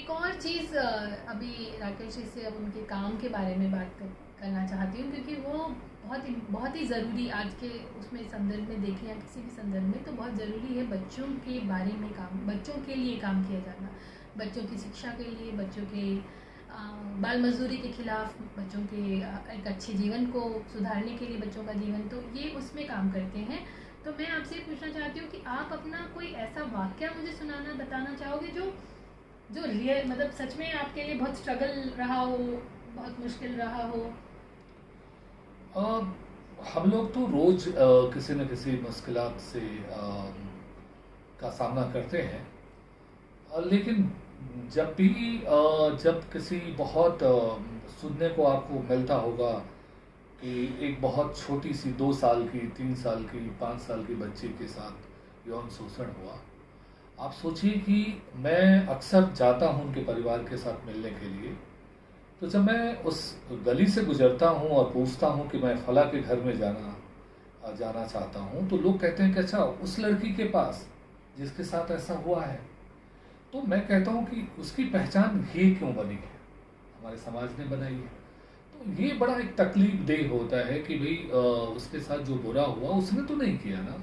एक और चीज़ अभी राकेश जी से अब उनके काम के बारे में करना चाहती हूँ, क्योंकि वो बहुत ही ज़रूरी आज के उसमें संदर्भ में देखें या किसी भी संदर्भ में, तो बहुत ज़रूरी है बच्चों के बारे में काम, बच्चों के लिए काम किया जाना, बच्चों की शिक्षा के लिए, बच्चों के बाल मजदूरी के खिलाफ, बच्चों के एक अच्छे जीवन को सुधारने के लिए बच्चों का जीवन, तो ये उसमें काम करते हैं। तो मैं आपसे पूछना चाहती हूँ कि आप अपना कोई ऐसा वाक्य मुझे बताना चाहोगे जो जो रियल, मतलब सच में आपके लिए बहुत स्ट्रगल रहा हो, बहुत मुश्किल रहा हो? अ, हम लोग तो रोज किसी न किसी मुश्किलात से का सामना करते हैं। लेकिन जब किसी बहुत सुनने को आपको मिलता होगा कि एक बहुत छोटी सी 2 साल की, 3 साल की, 5 साल की बच्ची के साथ यौन शोषण हुआ, आप सोचिए कि मैं अक्सर जाता हूं उनके परिवार के साथ मिलने के लिए। तो जब मैं उस गली से गुजरता हूं और पूछता हूं कि मैं फला के घर में जाना चाहता हूं, तो लोग कहते हैं कि अच्छा, उस लड़की के पास जिसके साथ ऐसा हुआ है। तो मैं कहता हूं कि उसकी पहचान ये क्यों बनी है, हमारे समाज ने बनाई है। तो ये बड़ा एक तकलीफ देह होता है कि भाई उसके साथ जो बुरा हुआ उसने तो नहीं किया ना,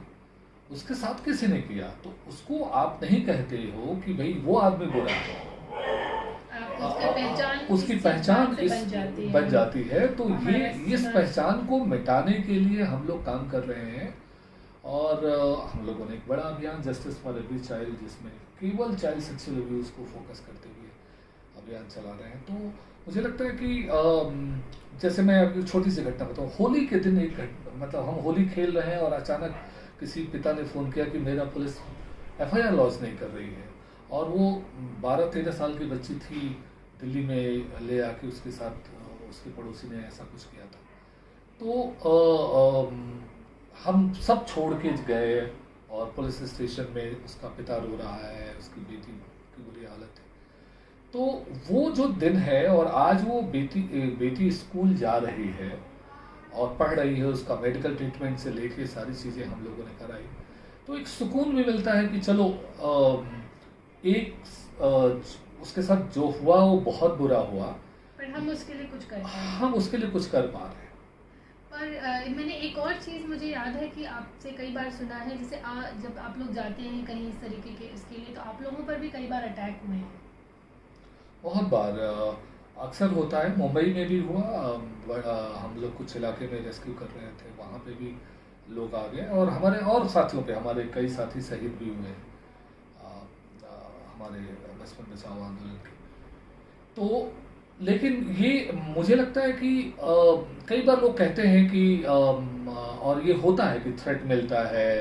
उसके साथ किसी ने किया, तो उसको आप नहीं कहते हो कि भाई वो आदमी बुरा है। उसकी पहचान बन जाती है। तो ये इस पहचान को मिटाने के लिए हम लोग काम कर रहे हैं। और हम लोगों ने एक बड़ा अभियान जस्टिस फॉर एवरी चाइल्ड, जिसमें केवल चाइल्ड सेक्सुअल अब्यूज को फोकस करते हुए अभियान चला रहे हैं। तो मुझे लगता है कि जैसे मैं अभी छोटी सी घटना बताऊँ, होली के दिन मतलब हम होली खेल रहे हैं और अचानक किसी पिता ने फ़ोन किया कि मेरा पुलिस FIR लॉन्च नहीं कर रही है, और वो 12-13 साल की बच्ची थी, दिल्ली में ले आके उसके साथ उसके पड़ोसी ने ऐसा कुछ किया था। तो हम सब छोड़ के गए और पुलिस स्टेशन में उसका पिता रो रहा है, उसकी बेटी की बुरी हालत है। तो वो जो दिन है, और आज वो बेटी स्कूल जा रही है और पढ़ रही है, उसका मेडिकल ट्रीटमेंट से लेके सारी चीज़ें हम लोगों ने कराई। तो एक सुकून भी मिलता है कि चलो उसके साथ जो हुआ वो बहुत बुरा हुआ, पर हम उसके लिए कुछ कर पा रहे हैं। हम उसके लिए कुछ कर पा रहे हैं। पर मैंने एक और चीज़ मुझे याद है कि आपसे कई बार सुना है, जैसे जब आप लोग जाते हैं कहीं इस तरीके के इसके लिए, तो आप लोगों पर भी कई बार अटैक हुए हैं। बहुत बार अक्सर होता है। मुंबई में भी हुआ। हम लोग कुछ इलाके में रेस्क्यू कर रहे थे, वहाँ पे भी लोग आ गए, और हमारे और साथियों पे हमारे कई साथी शहीद भी हुए हमारे बचपन बचाओ आंदोलन के। तो लेकिन ये मुझे लगता है कि कई बार लोग कहते हैं कि और ये होता है कि थ्रेट मिलता है,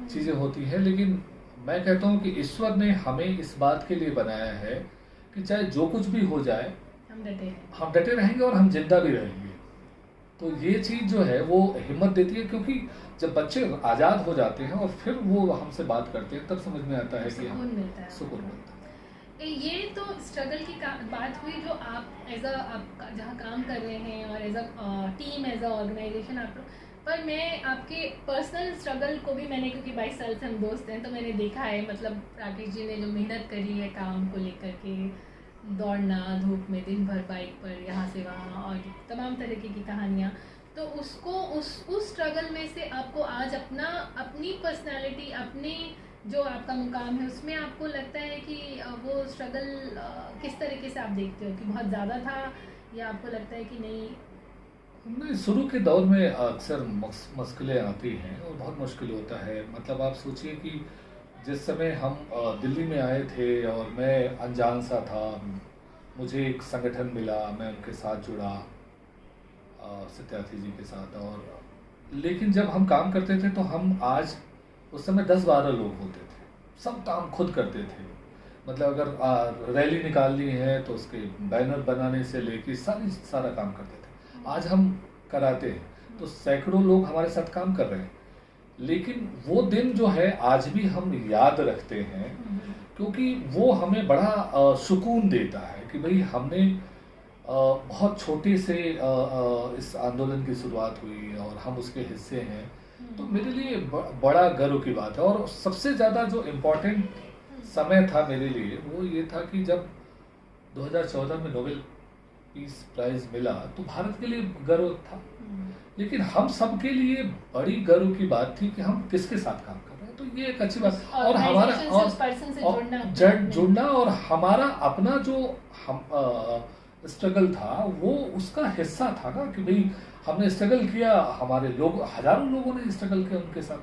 चीज़ें होती हैं, लेकिन मैं कहता हूँ कि ईश्वर ने हमें इस बात के लिए बनाया है कि चाहे जो कुछ भी हो जाए, हम डटे रहेंगे और हम जिंदा भी रहेंगे। तो ये चीज़ जो है वो हिम्मत देती है, क्योंकि जब बच्चे आज़ाद हो जाते हैं और फिर वो हमसे बात करते हैं, तब समझ में आता है कि सुकून मिलता है। ये तो स्ट्रगल की बात हुई जो आप आप जहाँ काम कर रहे हैं, और as a team, as a organisation आप लोग। पर मैं आपके पर्सनल स्ट्रगल को भी मैंने, क्योंकि 22 साल से हम दोस्त हैं, तो मैंने देखा है, मतलब राकेश जी ने जो मेहनत करी है काम को लेकर के, दौड़ना धूप में दिन भर बाइक पर यहाँ से वहाँ, और तमाम तरीके की कहानियाँ, तो उसको उस स्ट्रगल में से आपको आज अपनी पर्सनालिटी, अपनी जो आपका मुकाम है, उसमें आपको लगता है कि वो स्ट्रगल किस तरीके से आप देखते हो, कि बहुत ज़्यादा था, या आपको लगता है कि नहीं? शुरू के दौर में अक्सर मुश्किलें आती हैं और बहुत मुश्किल होता है। मतलब आप सोचिए कि जिस समय हम दिल्ली में आए थे और मैं अनजान सा था, मुझे एक संगठन मिला, मैं उनके साथ जुड़ा, सत्यार्थी जी के साथ। और लेकिन जब हम काम करते थे तो हम आज उस समय 10-12 लोग होते थे, सब काम खुद करते थे। मतलब अगर रैली निकालनी है तो उसके बैनर बनाने से लेके सारा काम करते थे। आज हम कराते हैं तो सैकड़ों लोग हमारे साथ काम कर रहे हैं, लेकिन वो दिन जो है आज भी हम याद रखते हैं, क्योंकि वो हमें बड़ा सुकून देता है कि भाई हमने बहुत छोटे से इस आंदोलन की शुरुआत हुई और हम उसके हिस्से हैं। तो मेरे लिए बड़ा गर्व की बात है। और सबसे ज़्यादा जो इम्पोर्टेंट समय था मेरे लिए वो ये था कि जब 2014 में नोबेल पीस प्राइज मिला तो भारत के लिए गर्व था, लेकिन हम सबके लिए बड़ी गर्व की बात थी कि हम किसके साथ काम कर रहे हैं। तो ये एक अच्छी बात, और हमारा जुड़ना और हमारा अपना जो हम स्ट्रगल था वो उसका हिस्सा था ना, कि भाई हमने स्ट्रगल किया, हमारे लोग, हजारों लोगों ने स्ट्रगल किया उनके साथ,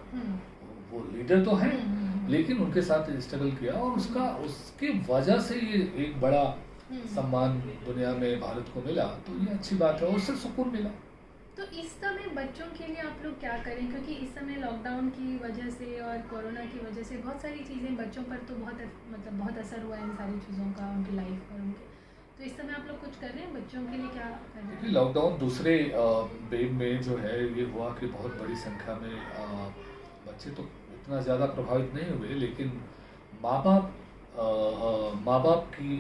वो लीडर तो हैं लेकिन उनके साथ स्ट्रगल किया, और उसकी वजह से ये एक बड़ा सम्मान दुनिया में भारत को मिला। तो ये अच्छी बात है, उससे सुकून मिला। तो इस समय बच्चों के लिए आप लोग क्या करें, क्योंकि इस समय लॉकडाउन की वजह से और कोरोना की वजह से बहुत सारी चीज़ें बच्चों पर तो बहुत असर हुआ है इन सारी चीज़ों का, उनकी लाइफ पर, उनके, तो इस समय आप लोग कुछ कर रहे हैं बच्चों के लिए, क्या कर रहे हैं? लॉकडाउन दूसरे वेव में जो है ये हुआ कि बहुत बड़ी संख्या में बच्चे तो इतना ज़्यादा प्रभावित नहीं हुए, लेकिन माँ बाप की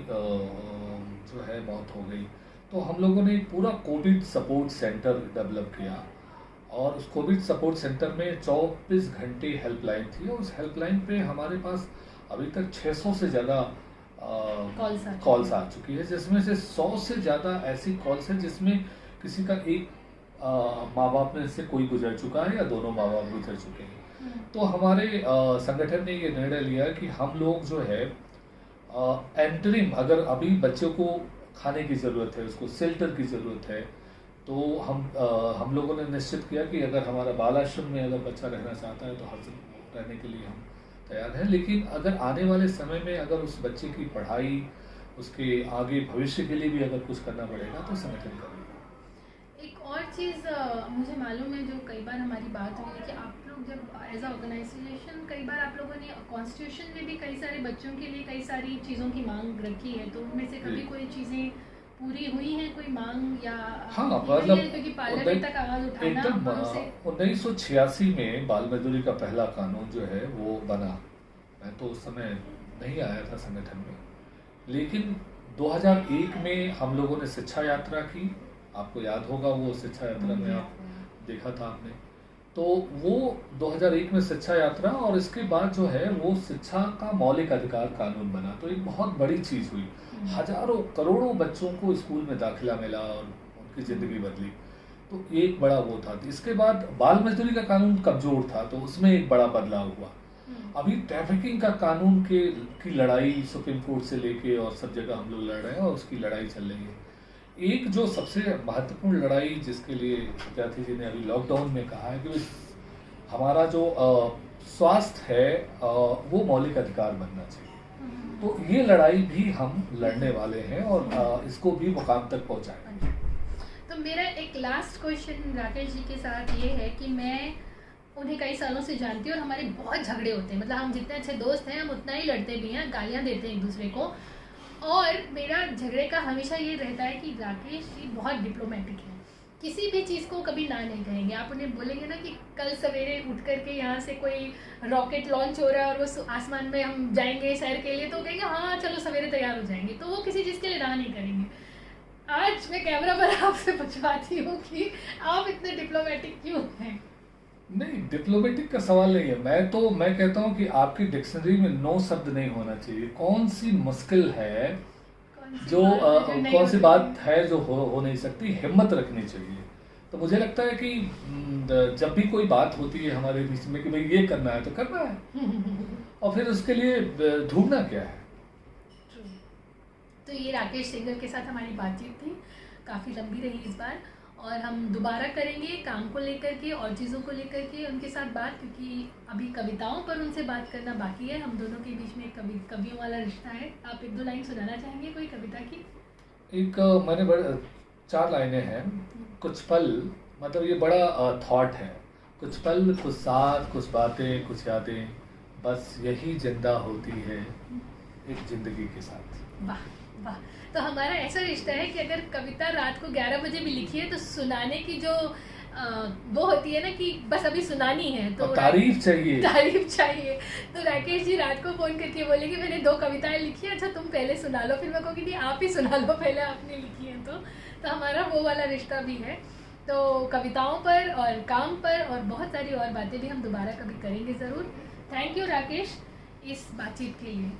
जो है मौत हो गई। तो हम लोगों ने पूरा कोविड सपोर्ट सेंटर डेवलप किया, और उस कोविड सपोर्ट सेंटर में 24 घंटे हेल्पलाइन थी, और उस हेल्पलाइन पे हमारे पास अभी तक 600 से ज़्यादा कॉल्स आ चुकी है, जिसमें से 100 से ज़्यादा ऐसी कॉल्स हैं जिसमें किसी का एक माँ बाप में से कोई गुजर चुका है या दोनों माँ बाप गुजर चुके हैं। तो हमारे संगठन ने ये निर्णय लिया कि हम लोग जो है एंटरिंग, अगर अभी बच्चों को खाने की ज़रूरत है, उसको शेल्टर की ज़रूरत है, तो हम लोगों ने निश्चित किया कि अगर हमारा बाल आश्रम में अगर बच्चा रहना चाहता है तो हर जगह रहने के लिए हम तैयार हैं। लेकिन अगर आने वाले समय में अगर उस बच्चे की पढ़ाई, उसके आगे भविष्य के लिए भी अगर कुछ करना पड़ेगा तो संगठन करेगा। एक और चीज़ मुझे मालूम है, जो कई बार हमारी बात हुई है कि आप लोग जब एज अ ऑर्गेनाइजेशन, कई बार आप लोगों ने कॉन्स्टिट्यूशन में भी कई सारे बच्चों के लिए कई सारी चीज़ों की मांग रखी है, तो उनमें से कभी कोई चीज़ें पूरी हुई हैं, कोई मांग, या हाँ, मतलब क्योंकि पार्लियामेंट तक आवाज़ उठाना एकदम 1986 में बाल मजदूरी का पहला कानून जो है वो बना। मैं तो उस समय नहीं आया था संगठन में, लेकिन 2001 में हम लोगों ने शिक्षा यात्रा की, आपको याद होगा वो शिक्षा यात्रा में आप देखा था आपने। तो वो 2001 में शिक्षा यात्रा, और इसके बाद जो है वो शिक्षा का मौलिक अधिकार कानून बना। तो एक बहुत बड़ी चीज़ हुई, हजारों करोड़ों बच्चों को स्कूल में दाखिला मिला और उनकी ज़िंदगी बदली। तो एक बड़ा वो था। इसके बाद बाल मजदूरी का कानून कमज़ोर था, तो उसमें एक बड़ा बदलाव हुआ। अभी ट्रैफिकिंग का कानून की लड़ाई सुप्रीम कोर्ट से लेके और सब जगह हम लोग लड़ रहे हैं, और उसकी लड़ाई चल रही है। एक जो सबसे महत्वपूर्ण लड़ाई जिसके लिए विद्यार्थी जी ने अभी लॉकडाउन में कहा है कि हमारा जो स्वास्थ्य है वो मौलिक अधिकार बनना चाहिए। तो ये लड़ाई भी हम लड़ने वाले हैं, और इसको भी मुकाम तक पहुंचाएंगे। तो मेरा एक लास्ट क्वेश्चन राकेश जी के साथ ये है कि मैं उन्हें कई सालों से जानती हूँ, और हमारे बहुत झगड़े होते हैं, मतलब हम जितने अच्छे दोस्त हैं हम उतना ही लड़ते भी हैं, गालियाँ देते हैं एक दूसरे को। और मेरा झगड़े का हमेशा ये रहता है कि राकेश जी बहुत डिप्लोमेटिक हैं, किसी भी चीज़ को कभी ना नहीं कहेंगे। आप उन्हें बोलेंगे ना कि कल सवेरे उठ करके यहाँ से कोई रॉकेट लॉन्च हो रहा है और वो आसमान में हम जाएंगे सैर के लिए, तो कहेंगे हाँ चलो सवेरे तैयार हो जाएंगे, तो वो किसी चीज़ के लिए ना नहीं करेंगे। आज मैं कैमरा पर आपसे पूछवाती हूँ कि आप इतने डिप्लोमेटिक क्यों हैं? नहीं, डिप्लोमेटिक का सवाल नहीं है। मैं कहता हूँ कि आपकी डिक्शनरी में नो शब्द नहीं होना चाहिए। कौन सी मुश्किल है, कौन सी बात है जो हो नहीं सकती, हिम्मत रखनी चाहिए। तो मुझे लगता है कि जब भी कोई बात होती है हमारे बीच में कि भाई ये करना है तो करना है, और फिर उसके लिए ढूंढना क्या है। तो ये राकेश सिंघल के साथ हमारी बातचीत थी, काफ़ी लंबी रही इस बार, और हम दोबारा करेंगे काम को लेकर के और चीज़ों को लेकर के उनके साथ बात, क्योंकि अभी कविताओं पर उनसे बात करना बाकी है। हम दोनों के बीच में कवियों वाला रिश्ता है। आप एक दो लाइन सुनाना चाहेंगे कोई कविता की? एक मैंने 4 लाइनें हैं। कुछ पल, मतलब ये बड़ा थॉट है। कुछ पल, कुछ साथ, कुछ बातें, कुछ यादें, बस यही जिंदा होती है एक जिंदगी के साथ। वाह वाह। तो हमारा ऐसा रिश्ता है कि अगर कविता रात को 11 बजे भी लिखी है तो सुनाने की जो वो होती है ना कि बस अभी सुनानी है, तो तारीफ चाहिए। तो राकेश जी रात को फ़ोन करके बोले कि मैंने 2 कविताएं लिखी है, अच्छा तुम पहले सुना लो। फिर मैं कहूँगी नहीं आप ही सुना लो पहले, आपने लिखी है। तो हमारा वो वाला रिश्ता भी है। तो कविताओं पर और काम पर और बहुत सारी और बातें भी हम दोबारा कभी करेंगे ज़रूर। थैंक यू राकेश इस बातचीत के लिए।